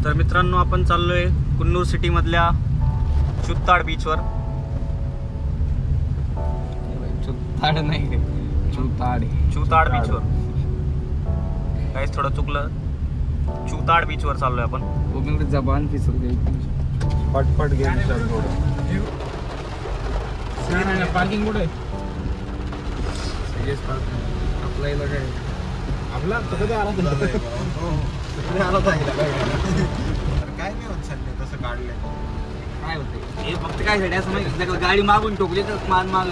तर मित्रांनो आपण चाललोय कुन्नूर सिटी मधल्या चुत्ताड बीचवर. चुत्ताड नाही, चुताड बीचवर. काहीच थोडं चुकलं. चुताड बीचवर चाललोय आपण. जबान फिसल गई. पटपट गेम पार्किंग कुठे आपला इलाका आहे. आपला काय नाही होत सध्या तसं काढलंय. काय होते हे फक्त काय साठी असं माहिती, गाडी मागून ठोकली तर मान माग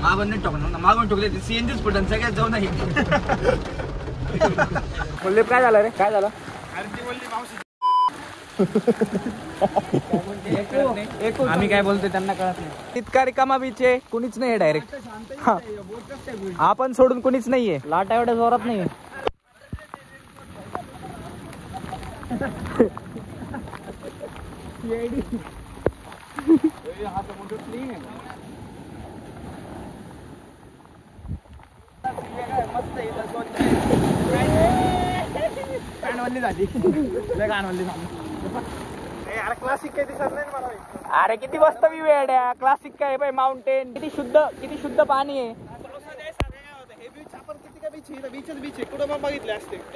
मागून नाही ठोकणार, मागून ठोकले ते सीएनजीच फुटन सगळ्यात जाऊ नाही. बोलले काय झालं रे, काय झालं? आम्ही काय बोलतोय त्यांना कळत नाही. इतका रिकामा बीच आहे, कुणीच नाही डायरेक्ट. आपण सोडून कुणीच नाहीये. लाटा एवढ्या जोरात नाहीये. कानवल्ली झाली, कानवल्ली झाली. क्लासिक काही दिसत नाही मला. अरे किती मस्त व्ह्यू आहे. क्लासिक काय बाई, माउंटेन किती शुद्ध पाणी आहे.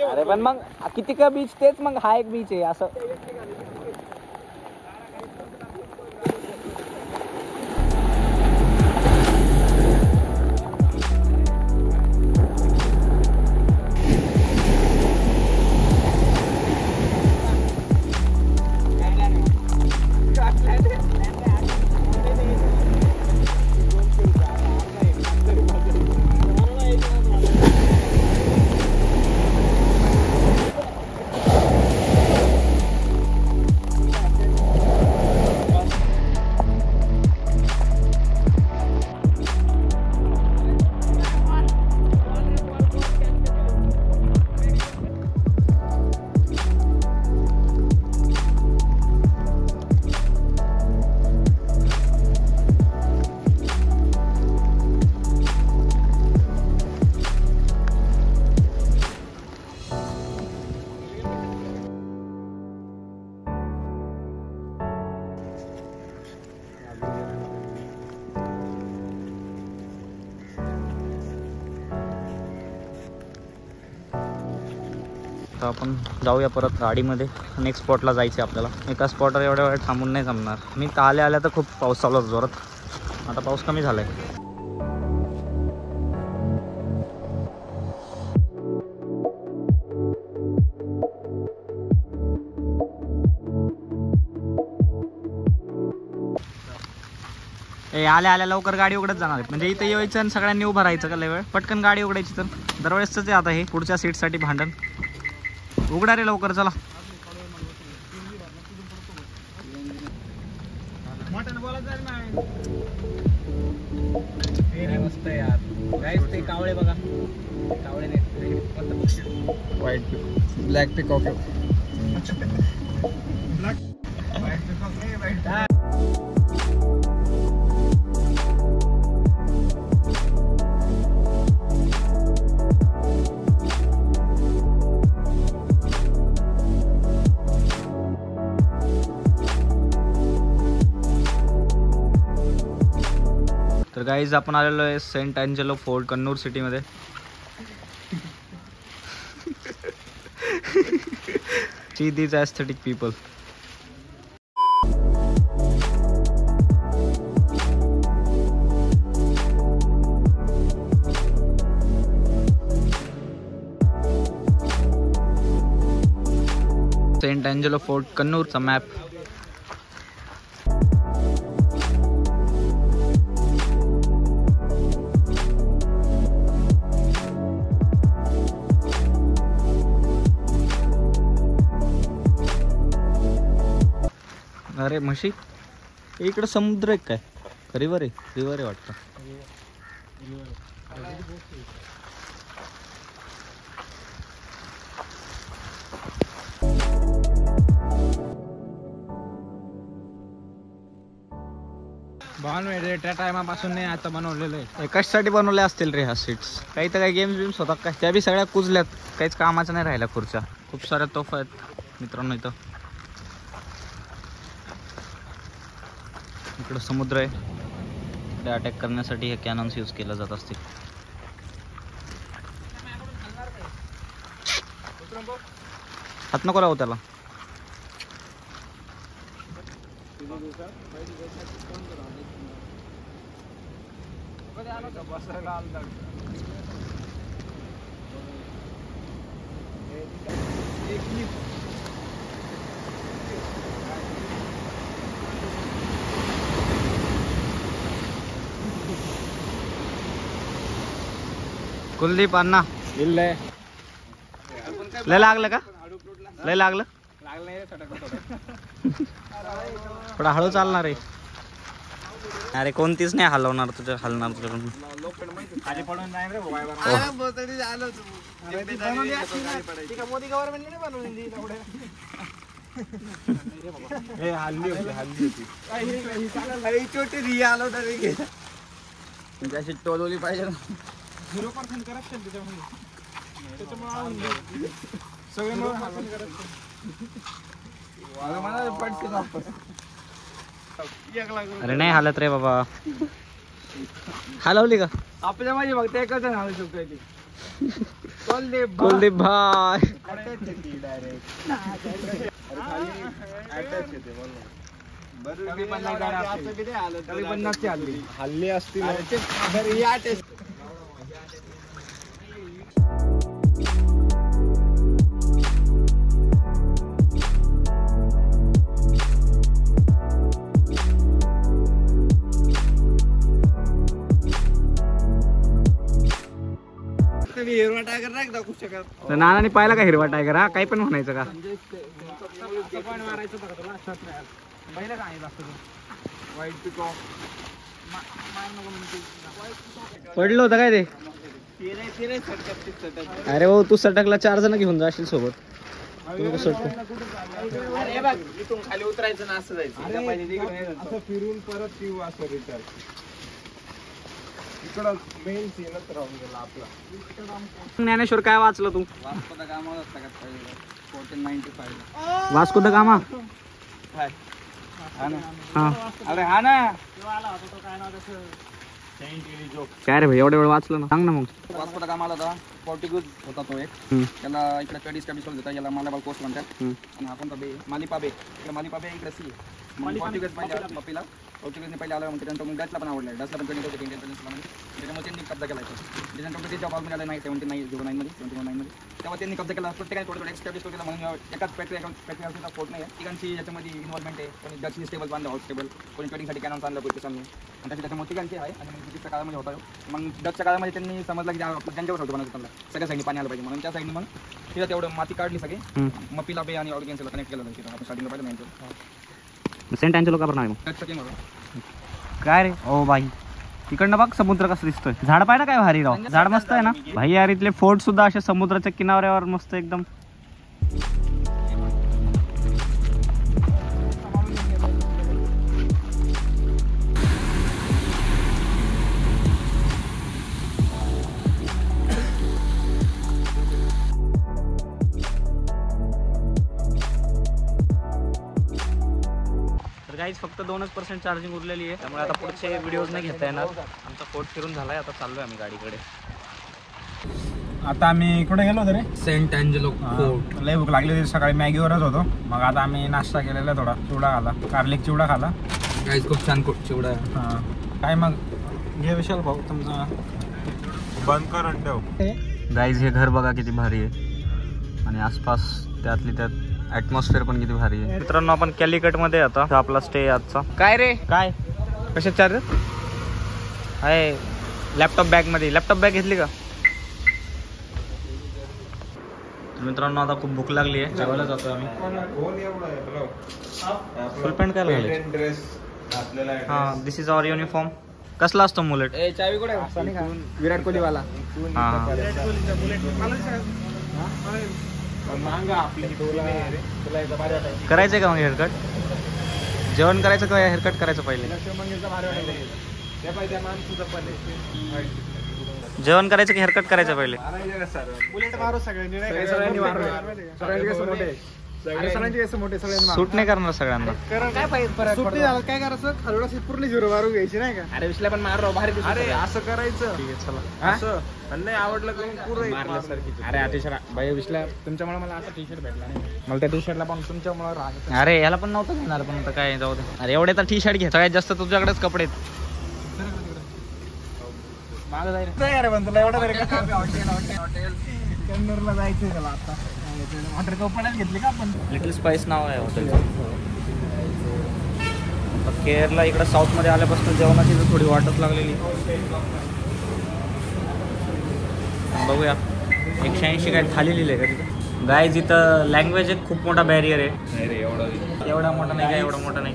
अरे पण मग किती का बीच तेच मग हा एक बीच आहे असं. तर आपण जाऊया परत गाडीमध्ये. नेक्स्ट स्पॉटला जायचं आहे आपल्याला. एका स्पॉटवर एवढ्या वेळ थांबून नाही जमणार. मी आल्या तर खूप पाऊस चालू होता जोरात. आता पाऊस कमी झाला आहे. आल्या लवकर गाडी उघडत जाणार आहे. म्हणजे इथं यायचं आणि सगळ्यांनी उभं राहायचं का लय वेळ. पटकन गाडी उघडायची. तर दरवेळेसच आहे आता हे पुढच्या सीटसाठी भांडण. उघडा रे लवकर, चला. मस्त यार. गाईस ते कावळे बघा, कावळे नाही, व्हाईट ब्लॅक पिकॉक. तर गाईज आपण आलेलो आहे सेंट अँजेलो फोर्ट कन्नूर सिटीमध्ये. See these aesthetic people. Saint Angelo Fort कन्नूरचा मॅप. अरे म्हशी, इकडं समुद्र आहे काय? रिव्हर आहे वाटतं. बनवले त्या टायमापासून नाही, आता बनवलेलं आहे. कशासाठी बनवले असतील रे ह्या सीट्स? काही तर काही गेम्स बिम्स होतात काय? त्या बी सगळ्या कुजल्यात. काहीच कामाचं नाही राहिल्या खुर्च्या. खूप साऱ्या तोफा आहेत. मित्रांनो इकडं समुद्र आहे. इकडे अटॅक करण्यासाठी हे कॅनॉन्स यूज केले जात असतील. हात नको लावू त्याला. कुलदीप अण्णा लय लागलं का? लय लागलं. थोडा हळू चालणार आहे. अरे कोणतीच नाही हलवणार हलणार तुझ्याकडून. जशी टोलवली पाहिजे ना. 0% करप्शन त्याच्यामुळे सगळे अरे नाही हालत रे बाबा. हलवली का? आपल्या माझी फक्त एकच नाव शकतो. कुलदीप भाई हल्ली असतील. हिरवा टायगर नाही दाखवू शकत. नानाने पाहिला का हिरवा टायगर? हा काही पण म्हणायचं का? पडलं होतं काय ते? अरे भाऊ तू सटकला 4 जण घेऊन जाशील सोबत. इथून खाली उतरायचं ना असं जायचं. असं फिरून परत येऊ असं रिटर्न. इकडं मेन सीनच राहून गेला आपला. ज्ञानेश्वर काय वाचलं तू? वास्को द गामा होता का पहिला 1495. Vasco the gamma. हा अरे हा ना. काय रे भाई एवढ्या वेळ वाचलं ना? सांग ना मग. वास्को द गामा आला होता. पोर्टुगीज होता तो एक. त्याला इकडे कडी स्टॅब्लिश होता. याला मालाबार कोस्ट म्हणतात. आणि हा कोणता बे? मालिपा बे. इकडे मालिपा बे इकडे सी. पोर्टुगीज पहिले मपीला. पोर्टुगीजने पहिले आला. मग त्यानंतर मग डचला पण आवडला. डचला पण ट्रेनिंग होते इंडियन प्रेसिडेंटमध्ये. त्याच्यामुळे त्यांनी कब्जा केला. त्याच्यानंतर त्याच्या बॉल मिळाला नाही 79 मध्ये तेव्हा त्यांनी कब्जा केला. प्रत्येकाने थोडं थोडं एक्स्टॅब्लिश केला. म्हणून एकाच फॅक्टरीचा फोर्ट नाही आहे. तिघांची याच्यामध्ये इन्व्हॉल्वमेंट आहे. कोणी डचनी स्टेबल बांधलं हाऊस स्टेबल. कोणी ट्रेडिंगसाठी कॅनॉन आणलं ब्रिटिशांनी. आणि त्याच्यामुळे तिघांची आहे. आणि मग ब्रिटिशच्या काळामध्ये होता. मग डचच्या काळामध्ये त्यांनी समजलं की त्यांच्यावर होतं बनायचं त्यांना सगळ्या साईडनी पाणी आलं पाहिजे म्हणून त्या साईडनी मग तिला तेवढं माती काढली सगळी. मपीला बे आणि ऑर्गेन्सला कनेक्ट केलं तिथं. आपण स्टार्टिंगला पाहिलं नाही. सेंट अँजेलो का बरं नाही? डचचं केलं होतं. काय रे ओ बाई इकडनं बघ समुद्र कसं दिसतोय. झाड पाहिजे काय भारी राव. झाड मस्त आहे ना भाई यार. इथले फोर्ट सुद्धा असे समुद्राच्या किनाऱ्यावर मस्त एकदम. गाईज फक्त 2% चार्जिंग उरलेली आहे. त्यामुळे आता पुढचे व्हिडिओज नाही घेता येणार. आमचा फोर्ट फिरून झालाय. आता चाललोय आम्ही गाडीकडे. आता आम्ही कुठे गेलो होतो रे? Saint Angelo fort. लय भूक लागली होती. सकाळी मॅगीवरच होतो. मग आता आम्ही नाश्ता केलेला. थोडा चिवडा खाला. गार्लिक चिवडा खाला. गाईज खूप छान चिवडा आहे. हां काय मग घे विशाल भाऊ तुमचा. बंद कर ठेव. गाईज हे घर बघा किती भारी आहे. आणि आसपास त्यातली त्यात ॲटमॉस्फिअर पण किती भारी आहे. मित्रांनो आपण कॅलिकट मध्ये आता आपला स्टे आजचा. काय रे काय कशात चार्जर आहे? लॅपटॉप बॅग मध्ये. लॅपटॉप बॅग घेतली का? मित्रांनो आता खूप भूक लागली आहे. जेवायला जातो आम्ही. फुल पॅन्ट काय घालायची? ड्रेस घातलेला आहे. हां दिस इज आवर युनिफॉर्म. कसला असतो मुलेट? ए चावी कुठे? विराट कोहली वाला. हां करायचंय का मग हेअरकट? जेवण करायचं का हेअरकट करायचं पहिले? जेवण करायचं की हेअरकट करायचं पहिले? बुलेट मारो सगळ्यांनी. सगळ्यांचे केस मोठे सगळ्यांना सूट नाही करणार सगळ्यांना. काय पाहिजे सुट्टी झालं काय करायचं खालूला पूर्ण झिरो मारून घ्यायची नाही का. अरे विश्ला पण मार भारी दिसतो. अरे असं करायचं ठीक आहे चला. असं आणि नाही आवडलं की मग पुरं मारल्यासारखी. अरे टी शर्ट भाई विश्ला तुमच्यामुळे मला असा टी शर्ट भेटला नाही. मला त्या टी शर्टला पण तुमच्यामुळे राहत. अरे याला पण नव्हतं घेणार पण आता काय जाऊ दे. अरे एवढे तर टी शर्ट घे, सगळ्यात जास्त तुझ्याकडेच कपडे आहेत. मागं जाईल अरे पण तुला एवढा तरी कन्नरला जायचंय त्याला आता. वॉटर कपड्यात घेतली का आपण. लिटिल स्पाइस नाव आहे हॉटेलचं. केरला इकडं साऊथमध्ये आल्यापासून जेवणाची तर थोडी वाटच लागलेली. बघूया 180 काय थाली लिहिले का तिथं. गाईज इथं लँग्वेज एक खूप मोठा बॅरियर आहे. एवढा मोठा नाही काय, एवढा मोठा नाही.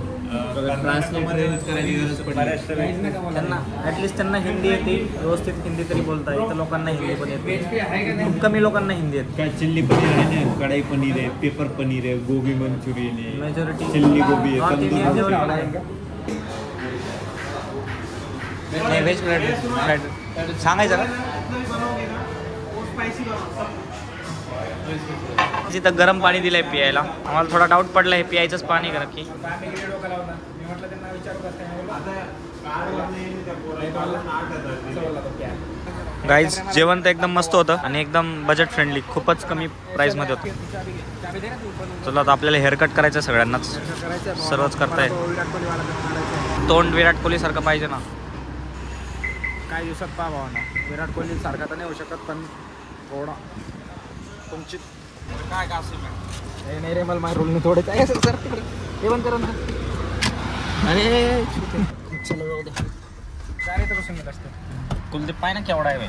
त्यांना ॲटलिस्ट त्यांना हिंदी येते व्यवस्थित, हिंदी तरी बोलता इथं लोकांना हिंदी पण येते. खूप कमी लोकांना हिंदी येते. काय चिल्ली पनीर आहे ना, कढाई पनीर आहे, पेपर पनीर आहे, गोबी मंचुरियन आहे, मेजॉरिटी चिल्ली गोबी आहे, tandoor Indian Manchurian. Veg fried सांगायचं का. तिथं गरम पाणी दिलंय प्यायला. आम्हाला थोडा डाऊट पडला हे प्यायचंच पाणी का की. गाईज जेवण तर एकदम मस्त होतं आणि एकदम बजेट फ्रेंडली, खूपच कमी प्राइस मध्ये होतं. चला आता आपल्याला हेअरकट करायचं सगळ्यांनाच, सर्वच करताय. तोंड विराट कोहली सारखं पाहिजे ना. काही दिवसात पाहा ना विराट कोहली सारखा तर नाही होऊ शकत पण थोडा तुमची काय का असेल. नाही रे मला माझ्या रोलने थोडे काय सर तिकडे हे पण करा ना. अरे चलो काय रे तर बसून असतं. कुलदीप पाय ना केवढा आहे.